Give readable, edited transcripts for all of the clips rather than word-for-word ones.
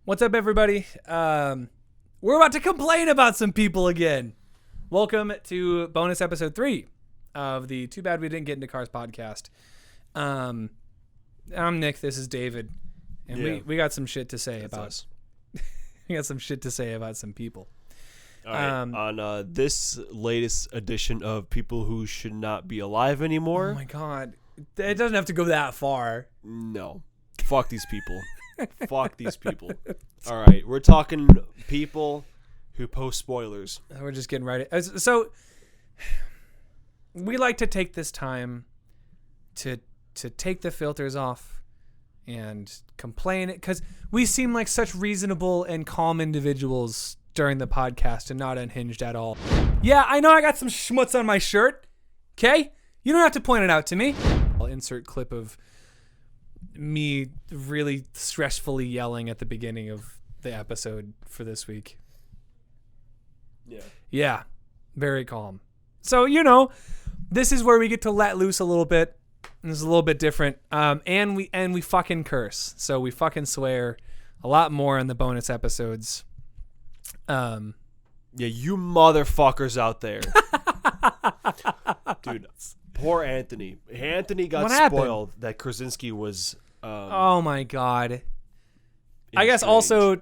What's up, everybody? We're about to complain about some people again. Welcome to bonus episode 3 of the Too Bad We Didn't Get Into Cars podcast. I'm Nick. This is David, and we got some shit to say about us. We got some shit to say about some people. All right, on this latest edition of People Who Should Not Be Alive Anymore. Oh my god, it doesn't have to go that far. No, fuck these people. Fuck these people. All right, we're talking people who post spoilers. We're just getting right. So we like to take this time to take the filters off and complain, because we seem like such reasonable and calm individuals during the podcast and not unhinged at all. Yeah, I know I got some schmutz on my shirt. Okay? You don't have to point it out to me. I'll insert clip of me really stressfully yelling at the beginning of the episode for this week. Yeah, very calm. So, this is where we get to let loose a little bit. It's a little bit different. And we fucking curse. So we fucking swear a lot more in the bonus episodes. Yeah, you motherfuckers out there. Dude, poor Anthony. Anthony got spoiled that Krasinski was oh my god. I guess also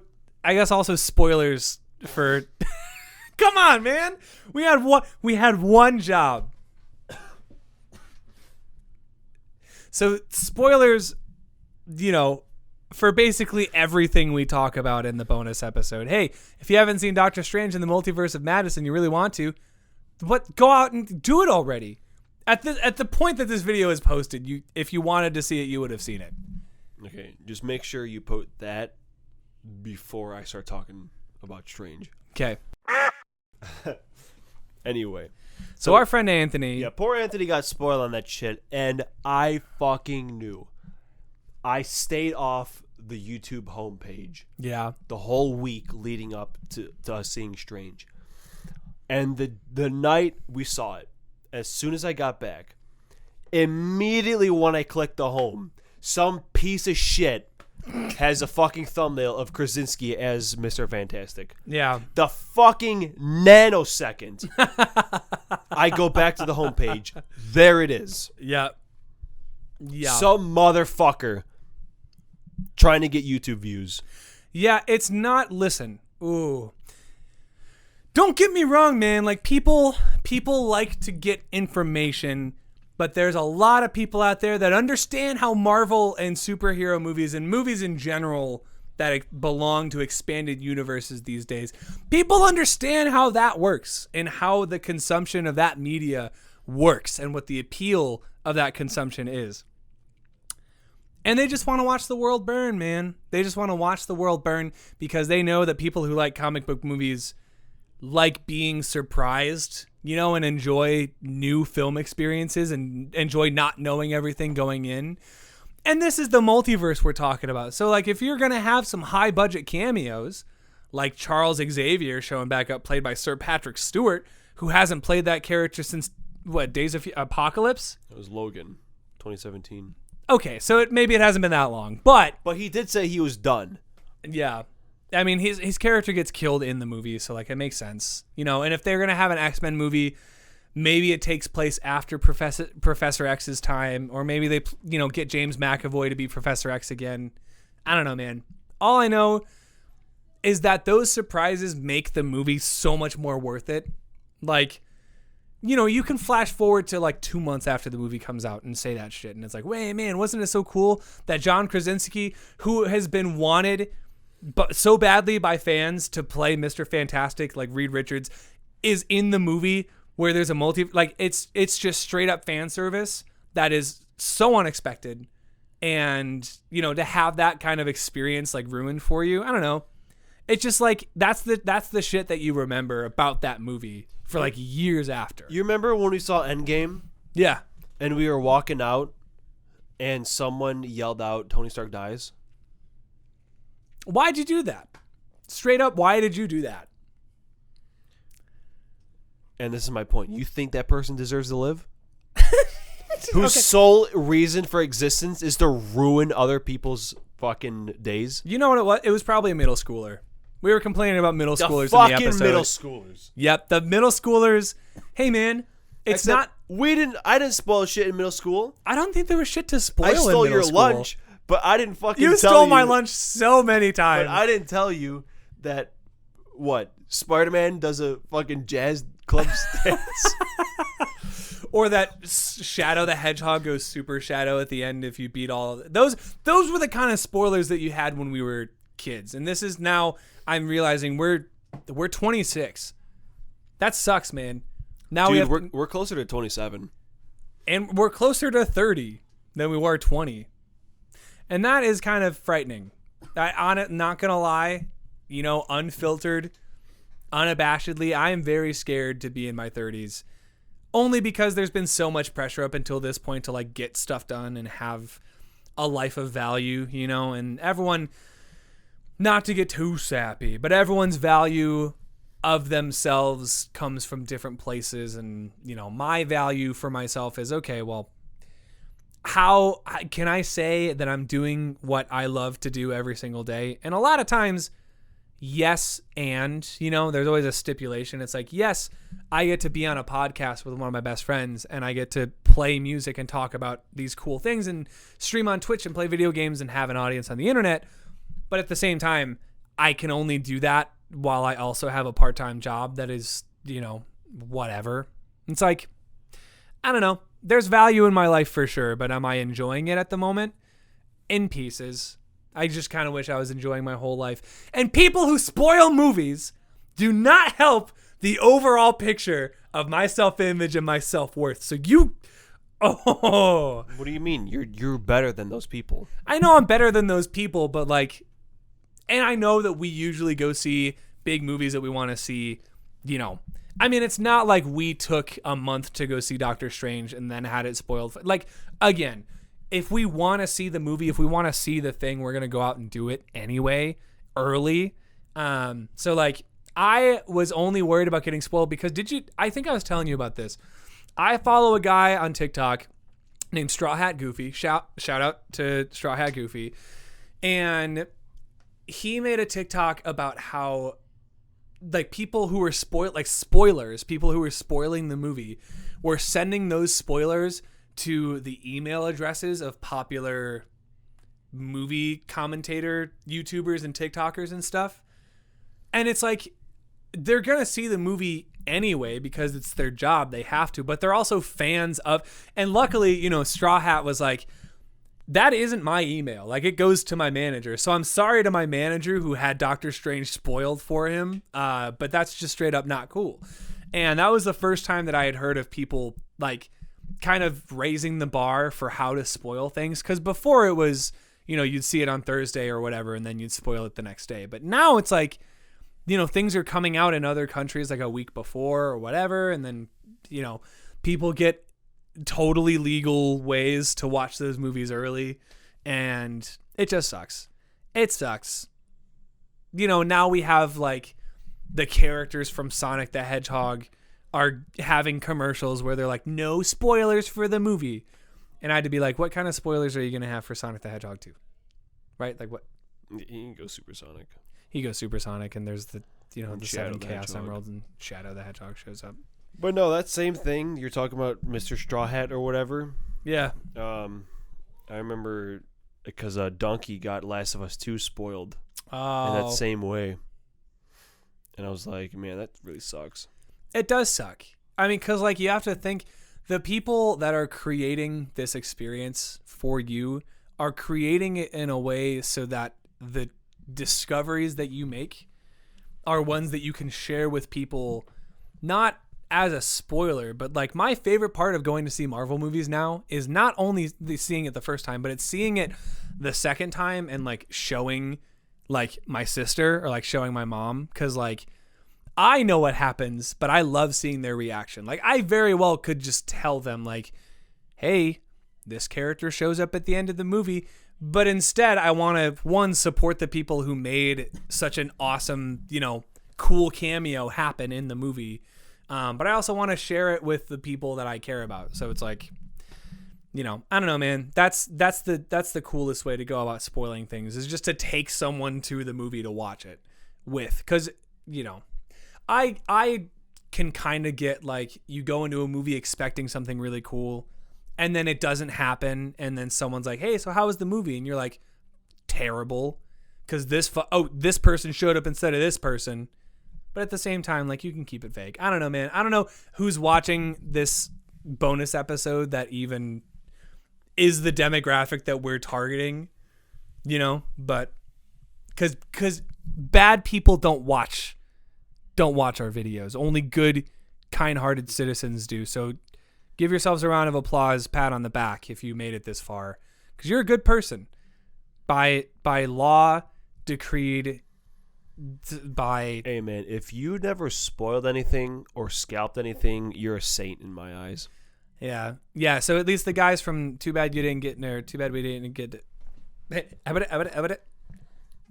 spoilers for Come on, man. We had one job. So spoilers, for basically everything we talk about in the bonus episode. Hey, if you haven't seen Doctor Strange in the Multiverse of Madness and you really want to, go out and do it already. At the point that this video is posted, if you wanted to see it, you would have seen it. Okay, just make sure you put that before I start talking about Strange. Okay. Anyway. So our friend Anthony. Yeah, poor Anthony got spoiled on that shit, and I fucking knew. I stayed off the YouTube homepage. Yeah. The whole week leading up to us seeing Strange. And the night we saw it, as soon as I got back, immediately when I clicked the home, some piece of shit has a fucking thumbnail of Krasinski as Mr. Fantastic. Yeah. The fucking nanosecond I go back to the homepage, there it is. Yeah. Yeah. Some motherfucker trying to get YouTube views. Yeah, it's not. Listen. Ooh. Don't get me wrong, man. Like people like to get information, but there's a lot of people out there that understand how Marvel and superhero movies and movies in general that belong to expanded universes these days, people understand how that works and how the consumption of that media works and what the appeal of that consumption is. And they just want to watch the world burn, man. They just want to watch the world burn because they know that people who like comic book movies like being surprised, and enjoy new film experiences and enjoy not knowing everything going in. And this is the multiverse we're talking about. So, like, if you're going to have some high-budget cameos, like Charles Xavier showing back up, played by Sir Patrick Stewart, who hasn't played that character since, Days of Apocalypse? It was Logan, 2017. Okay, so maybe it hasn't been that long, but he did say he was done. Yeah. I mean, his character gets killed in the movie, so, like, it makes sense. And if they're going to have an X-Men movie, maybe it takes place after Professor X's time, or maybe they, get James McAvoy to be Professor X again. I don't know, man. All I know is that those surprises make the movie so much more worth it. Like, you can flash forward to, like, 2 months after the movie comes out and say that shit, and it's like, wait, man, wasn't it so cool that John Krasinski, who has been wanted but so badly by fans to play Mr. Fantastic, like Reed Richards, is in the movie where there's a it's just straight up fan service that is so unexpected. And, to have that kind of experience like ruined for you, I don't know. It's just like, that's the shit that you remember about that movie for like years after. You remember when we saw Endgame? Yeah. And we were walking out and someone yelled out, Tony Stark dies? Why'd you do that? Straight up, why did you do that? And this is my point. You think that person deserves to live? Whose sole reason for existence is to ruin other people's fucking days. You know what it was? It was probably a middle schooler. We were complaining about middle schoolers in the fucking episode. middle schoolers. Yep, the middle schoolers. Hey, man, it's Except I didn't spoil shit in middle school. I don't think there was shit to spoil I in stole middle your school. lunch, but I didn't fucking You tell stole my lunch so many times. But I didn't tell you that, Spider-Man does a fucking jazz club stance. Or that Shadow the Hedgehog goes super shadow at the end if you beat all of those. Those were the kind of spoilers that you had when we were kids. And this is now, I'm realizing we're 26. That sucks, man. Now Dude, we're closer to 27. And we're closer to 30 than we were 20. And that is kind of frightening. Not going to lie, unfiltered, unabashedly, I am very scared to be in my 30s. Only because there's been so much pressure up until this point to like get stuff done and have a life of value, and everyone, not to get too sappy, but everyone's value of themselves comes from different places. And, my value for myself is, okay, well, how can I say that I'm doing what I love to do every single day? And a lot of times, yes, and, there's always a stipulation. It's like, yes, I get to be on a podcast with one of my best friends, and I get to play music and talk about these cool things and stream on Twitch and play video games and have an audience on the internet. But at the same time, I can only do that while I also have a part-time job that is, whatever. It's like, I don't know. There's value in my life for sure, but am I enjoying it at the moment? In pieces. I just kind of wish I was enjoying my whole life. And people who spoil movies do not help the overall picture of my self-image and my self-worth. So what do you mean? You're better than those people. I know I'm better than those people, but and I know that we usually go see big movies that we want to see, it's not like we took a month to go see Doctor Strange and then had it spoiled. Again, if we want to see the movie, if we want to see the thing, we're going to go out and do it anyway, early. I was only worried about getting spoiled because I think I was telling you about this. I follow a guy on TikTok named Straw Hat Goofy. Shout out to Straw Hat Goofy. And he made a TikTok about how people who were spoilers, people who were spoiling the movie were sending those spoilers to the email addresses of popular movie commentator YouTubers and TikTokers and stuff. And it's like, they're going to see the movie anyway because it's their job. They have to, but they're also fans of, and luckily, Straw Hat was like, that isn't my email. It goes to my manager. So I'm sorry to my manager who had Doctor Strange spoiled for him. But that's just straight up not cool. And that was the first time that I had heard of people kind of raising the bar for how to spoil things. Because before it was, you'd see it on Thursday or whatever, and then you'd spoil it the next day. But now it's things are coming out in other countries a week before or whatever. And then, people get totally legal ways to watch those movies early. And it just sucks. It sucks. Now we have the characters from Sonic the Hedgehog are having commercials where they're like, no spoilers for the movie. And I had to be like, what kind of spoilers are you going to have for Sonic the Hedgehog 2? Right? What? He can go supersonic. He goes supersonic, and there's the, the Shadow 7 the Chaos Hedgehog. Emeralds, and Shadow the Hedgehog shows up. But no, that same thing. You're talking about Mr. Straw Hat or whatever. Yeah. I remember because Donkey got Last of Us 2 spoiled in that same way. And I was like, man, that really sucks. It does suck. Because you have to think, the people that are creating this experience for you are creating it in a way so that the discoveries that you make are ones that you can share with people, not as a spoiler, but my favorite part of going to see Marvel movies now is not only seeing it the first time, but it's seeing it the second time and showing my sister or showing my mom. Cause I know what happens, but I love seeing their reaction. I very well could just tell them hey, this character shows up at the end of the movie. But instead, I want to, one, support the people who made such an awesome, cool cameo happen in the movie. But I also want to share it with the people that I care about. So it's I don't know, man. That's the coolest way to go about spoiling things, is just to take someone to the movie to watch it with. Because, I can kind of get, like, you go into a movie expecting something really cool, and then it doesn't happen, and then someone's like, hey, so how was the movie? And you're like, terrible, because this person showed up instead of this person. But at the same time, like, you can keep it vague. I don't know, man. I don't know who's watching this bonus episode that even is the demographic that we're targeting, but because bad people don't watch our videos. Only good, kind-hearted citizens do. So give yourselves a round of applause, pat on the back if you made it this far, because you're a good person by law decreed. Hey man, if you never spoiled anything or scalped anything, you're a saint in my eyes. Yeah. So at least the guys from Too Bad You Didn't Get There. Too bad we didn't get it.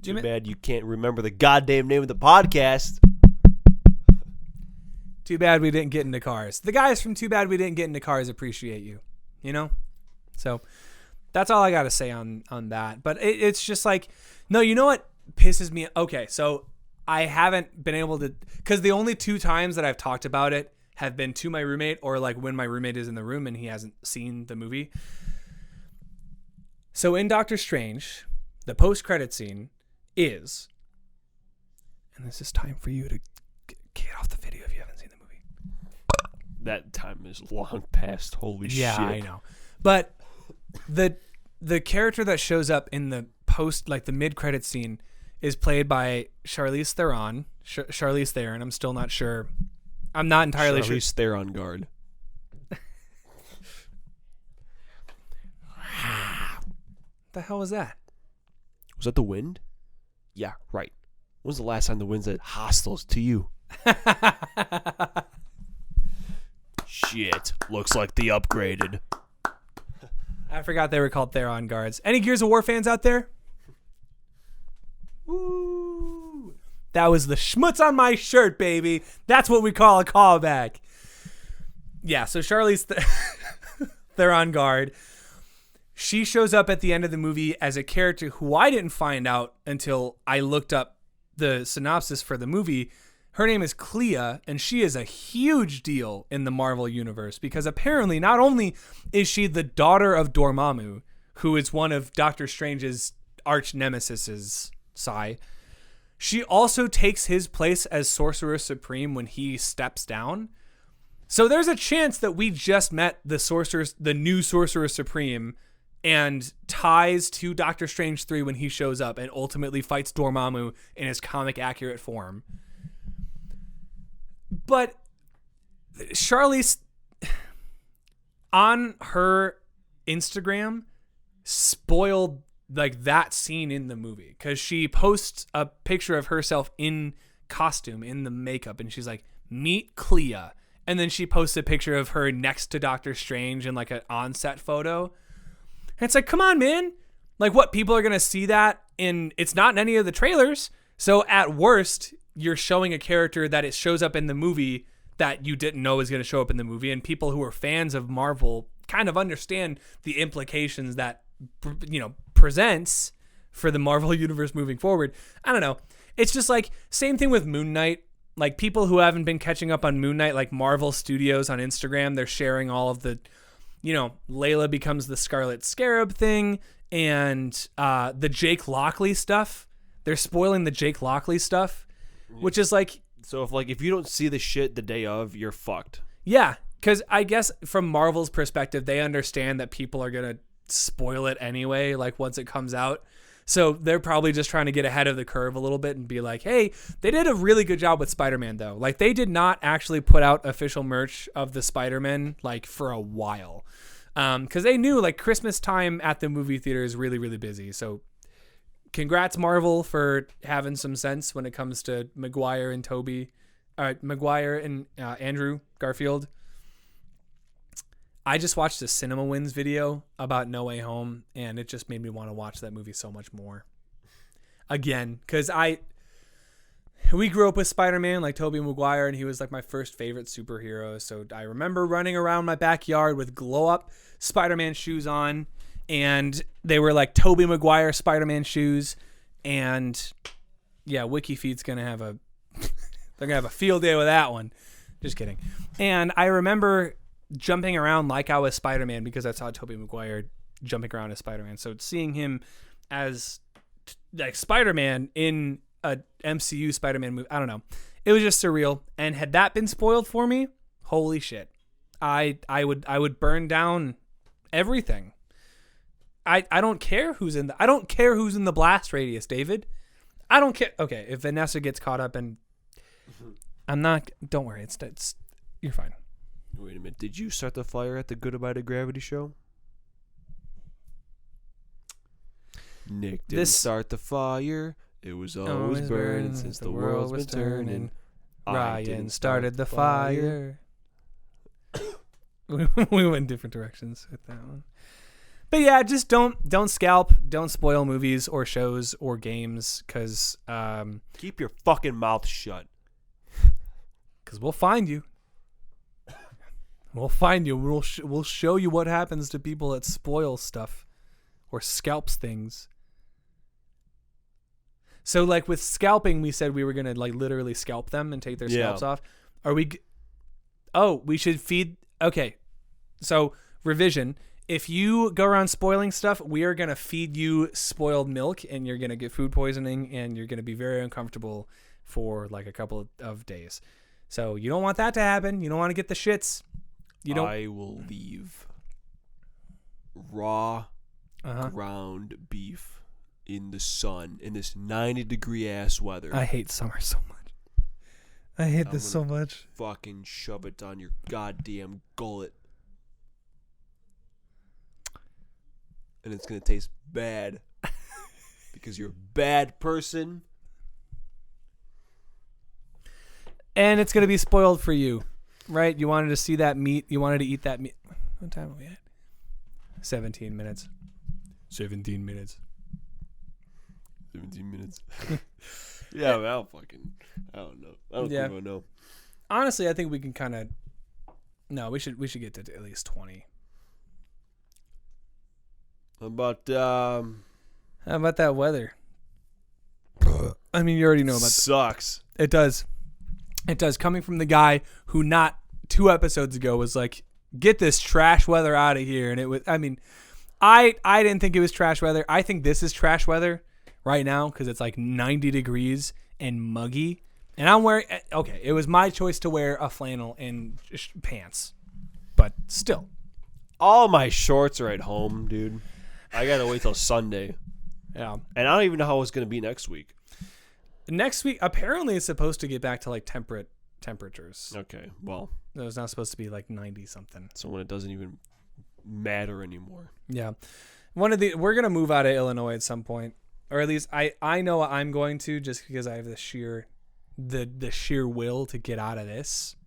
Too bad you can't remember the goddamn name of the podcast. Too bad we didn't get into cars. The guys from Too Bad We Didn't Get Into Cars appreciate you. So that's all I got to say on that. But it's just like, no, you know what pisses me? Okay, so I haven't been able to, because the only 2 times that I've talked about it have been to my roommate, or like when my roommate is in the room and he hasn't seen the movie. So in Doctor Strange, the post-credit scene is, and this is time for you to get off the video if you haven't seen the movie. That time is long past. Holy shit. Yeah, I know. But the character that shows up in the the mid-credit scene is played by Charlize Theron. Charlize Theron. I'm still not sure. I'm not entirely sure. Charlize Theron guard. The hell was that? Was that the wind? Yeah, right. When was the last time the wind said hostiles to you? Shit. Looks like they upgraded. I forgot they were called Theron guards. Any Gears of War fans out there? Woo! That was the schmutz on my shirt, baby. That's what we call a callback. Yeah, so Charlize Theron guard. She shows up at the end of the movie as a character who I didn't find out until I looked up the synopsis for the movie. Her name is Clea, and she is a huge deal in the Marvel Universe because apparently not only is she the daughter of Dormammu, who is one of Doctor Strange's arch nemesises, she also takes his place as Sorcerer Supreme when he steps down. So there's a chance that we just met the new Sorcerer Supreme, and ties to Doctor Strange 3 when he shows up and ultimately fights Dormammu in his comic accurate form. But Charlize on her Instagram spoiled like that scene in the movie, because she posts a picture of herself in costume, in the makeup, and she's like, meet Clea. And then she posts a picture of her next to Doctor Strange in like an on-set photo. And it's like, come on, man. Like, what, people are going to see that it's not in any of the trailers. So at worst, you're showing a character that it shows up in the movie that you didn't know was going to show up in the movie. And people who are fans of Marvel kind of understand the implications that, presents for the Marvel universe moving forward. I don't know. It's just like, same thing with Moon Knight. Like, people who haven't been catching up on Moon Knight, like Marvel Studios on Instagram, they're sharing all of the, Layla becomes the Scarlet Scarab thing, and the Jake Lockley stuff. They're spoiling the Jake Lockley stuff, which is like... So if you don't see the shit the day of, you're fucked. Yeah, because I guess from Marvel's perspective, they understand that people are going to spoil it anyway, like once it comes out. So they're probably just trying to get ahead of the curve a little bit and be like, hey, they did a really good job with Spider-Man, though. Like, they did not actually put out official merch of the Spider-Man, like, for a while. Because they knew, like, Christmas time at the movie theater is really, really busy. So congrats, Marvel, for having some sense when it comes to Maguire and Andrew Garfield. I just watched a Cinema Wins video about No Way Home, and it just made me want to watch that movie so much more. Again, because we grew up with Spider-Man, like Tobey Maguire, and he was like my first favorite superhero. So I remember running around my backyard with glow-up Spider-Man shoes on, and they were like Tobey Maguire Spider-Man shoes. And yeah, WikiFeed's gonna have a they're gonna have a field day with that one. Just kidding. And I remember jumping around like I was Spider-Man because I saw Tobey Maguire jumping around as Spider-Man. So seeing him as like Spider-Man in a MCU Spider-Man movie, I don't know. It was just surreal. And had that been spoiled for me, holy shit. I would burn down everything. I don't care who's in the blast radius, David. I don't care. Okay, if Vanessa gets caught up and I'm not, don't worry. It's you're fine. Wait a minute. Did you start the fire at the Goodbye to Gravity show? Nick didn't start the fire. It was always burning since the world was turning. Ryan started the fire. We went different directions with that one. But yeah, just don't scalp, don't spoil movies or shows or games, because keep your fucking mouth shut. Because we'll find you. We'll find you. We'll show you what happens to people that spoil stuff or scalps things. So like with scalping, we said we were gonna like literally scalp them and take their scalps off. Are we? Oh, we should feed. Okay, so revision. If you go around spoiling stuff, we are going to feed you spoiled milk, and you're going to get food poisoning, and you're going to be very uncomfortable for like a couple of days. So you don't want that to happen. You don't want to get the shits. I will leave raw ground beef in the sun in this 90-degree ass weather. I hate summer so much. I hate this so much. Fucking shove it down your goddamn gullet. And it's going to taste bad because you're a bad person. And it's going to be spoiled for you, right? You wanted to see that meat. You wanted to eat that meat. What time are we at? 17 minutes. 17 minutes. 17 minutes. Yeah, I don't know. I don't think I know. Honestly, I think we can kind of... No, we should get to at least 20. How about that weather? I mean, you already know about that. Sucks. It does. It does. Coming from the guy who not 2 episodes ago was like, get this trash weather out of here. And it was, I mean, I didn't think it was trash weather. I think this is trash weather right now because it's like 90 degrees and muggy. And I'm wearing, okay, it was my choice to wear a flannel and pants. But still. All my shorts are at home, dude. I got to wait till Sunday. Yeah. And I don't even know how it's going to be next week. Next week, apparently it's supposed to get back to like temperate temperatures. Okay, well. It was not supposed to be like 90 something. So when it doesn't even matter anymore. Yeah. We're going to move out of Illinois at some point. Or at least I know I'm going to, just because I have the sheer will to get out of this.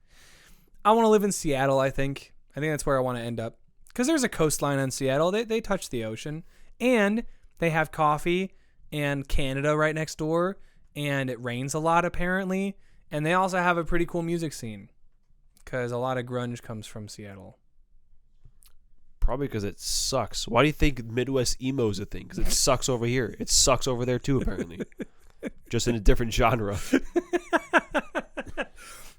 I want to live in Seattle, I think. I think that's where I want to end up. Because there's a coastline in Seattle. They touch the ocean. And they have coffee and Canada right next door. And it rains a lot, apparently. And they also have a pretty cool music scene. Because a lot of grunge comes from Seattle. Probably because it sucks. Why do you think Midwest emo is a thing? Because it sucks over here. It sucks over there too, apparently. Just in a different genre.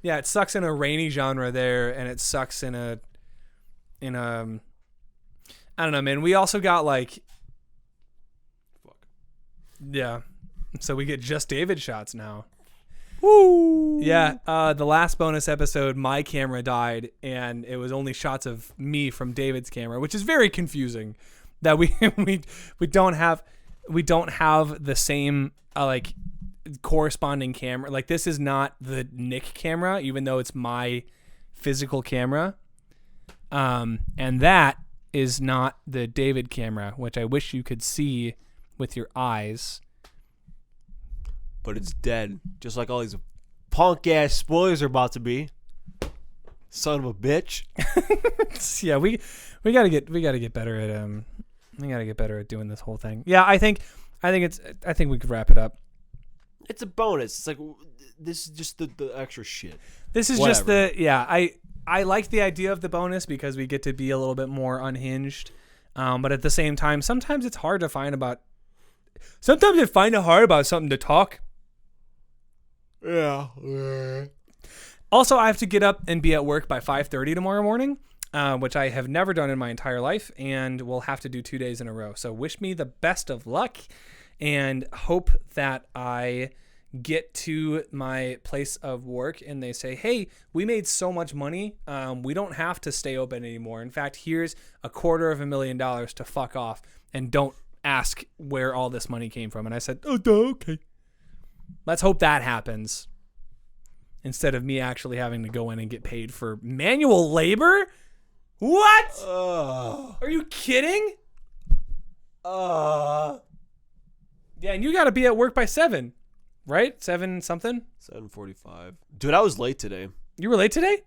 Yeah, it sucks in a rainy genre there, and it sucks in a I don't know, man. We also got like, fuck. Yeah, so we get just David shots now. Woo! Yeah, the last bonus episode, my camera died, and it was only shots of me from David's camera, which is very confusing. That we don't have the same like corresponding camera. Like, this is not the Nick camera, even though it's my physical camera. And that is not the David camera, which I wish you could see with your eyes. But it's dead, just like all these punk ass spoilers are about to be. Son of a bitch. Yeah, we gotta get better at we gotta get better at doing this whole thing. Yeah, I think we could wrap it up. It's a bonus. It's like this is just the extra shit. This is just I like the idea of the bonus because we get to be a little bit more unhinged. But at the same time, sometimes it's hard to find about. Sometimes I find it hard about something to talk. Yeah. Also, I have to get up and be at work by 5:30 tomorrow morning, which I have never done in my entire life, and will have to do 2 days in a row. So wish me the best of luck, and hope that I get to my place of work and they say, hey, we made so much money, we don't have to stay open anymore. In fact, here's $250,000 to fuck off, and don't ask where all this money came from. And I said, oh, okay. Let's hope that happens instead of me actually having to go in and get paid for manual labor. What? Are you kidding? Yeah, and you got to be at work by 7. Right? 7 something? 7:45. Dude, I was late today. You were late today?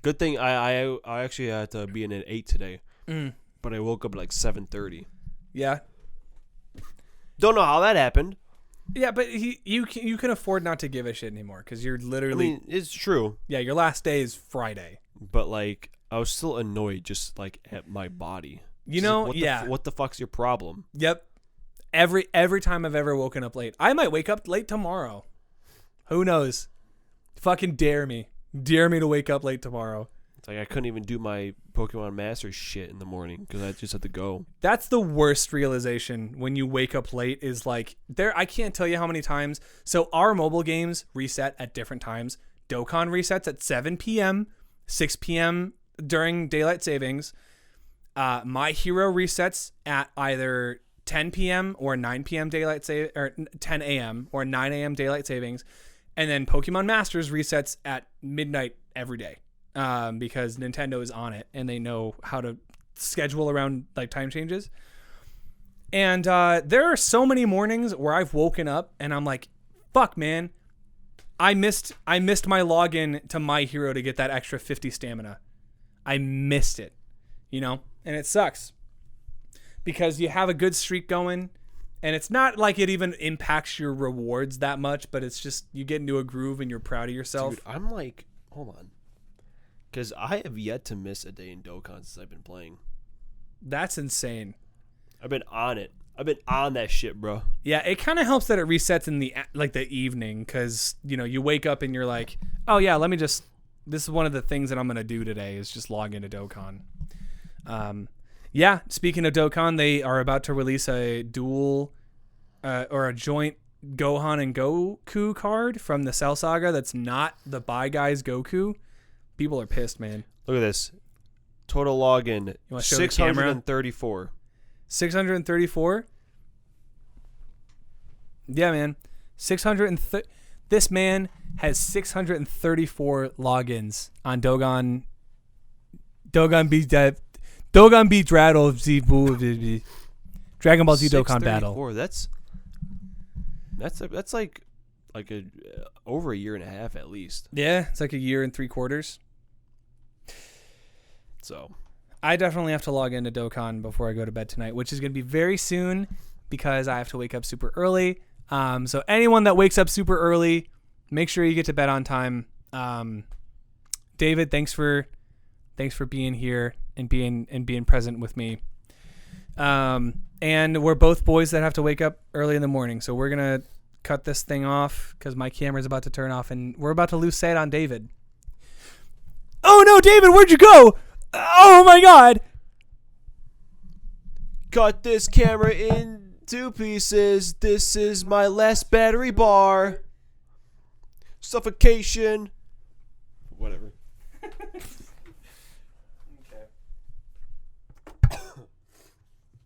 Good thing I actually had to be in at 8 today. But I woke up at like 7:30. Yeah. Don't know how that happened. Yeah, but you can afford not to give a shit anymore because you're literally... I mean, it's true. Yeah, your last day is Friday. But like, I was still annoyed just like at my body. You know, like, what the fuck's your problem? Yep. Every time I've ever woken up late. I might wake up late tomorrow. Who knows? Fucking dare me. Dare me to wake up late tomorrow. It's like I couldn't even do my Pokemon Masters shit in the morning because I just had to go. That's the worst realization when you wake up late is like, I can't tell you how many times. So our mobile games reset at different times. Dokkan resets at 7 p.m., 6 p.m. during daylight savings. My Hero resets at either 10 p.m. or 9 p.m. daylight save, or 10 a.m. or 9 a.m. daylight savings, and then Pokemon Masters resets at midnight every day, because Nintendo is on it and they know how to schedule around like time changes. And there are so many mornings where I've woken up and I'm like, "Fuck, man, I missed my login to My Hero to get that extra 50 stamina. I missed it, and it sucks." Because you have a good streak going, and it's not like it even impacts your rewards that much, but it's just you get into a groove and you're proud of yourself. Dude, I'm like, hold on. Because I have yet to miss a day in Dokkan since I've been playing. That's insane. I've been on it. I've been on that shit, bro. Yeah, it kind of helps that it resets in the evening, because, you wake up and you're like, oh yeah, this is one of the things that I'm going to do today is just log into Dokkan. Yeah, speaking of Dokkan, they are about to release a dual or a joint Gohan and Goku card from the Cell Saga that's not the Bye Guys Goku. People are pissed, man. Look at this. Total login, 634. 634? Yeah, man. 630. This man has 634 logins on Dokkan Beat Rattle Z Dragon Ball Z Dokkan Battle. That's like over a year and a half at least. Yeah, it's like a year and 3/4. So I definitely have to log into Dokkan before I go to bed tonight, which is going to be very soon because I have to wake up super early. So anyone that wakes up super early, make sure you get to bed on time. David, thanks for being here and being present with me. And we're both boys that have to wake up early in the morning, so we're gonna cut this thing off because my camera's about to turn off, and we're about to lose sight on David. Oh no, David, where'd you go? Oh my God! Cut this camera in 2 pieces. This is my last battery bar. Suffocation.